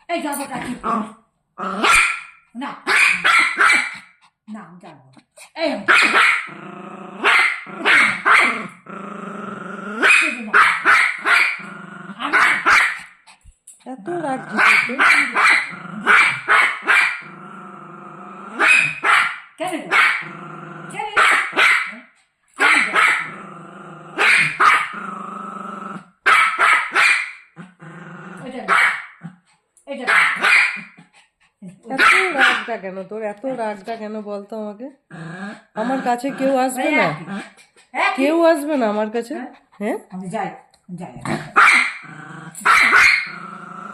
এই যাবো কাকি না না আমি যাবো এই এত রাগ দিতে কেন এত রাগটা কেন তোর? এত রাগটা কেন বলতো আমাকে? আমার কাছে কেউ আসবে না, কেউ আসবে না আমার কাছে। হ্যাঁ আমি যাই যাই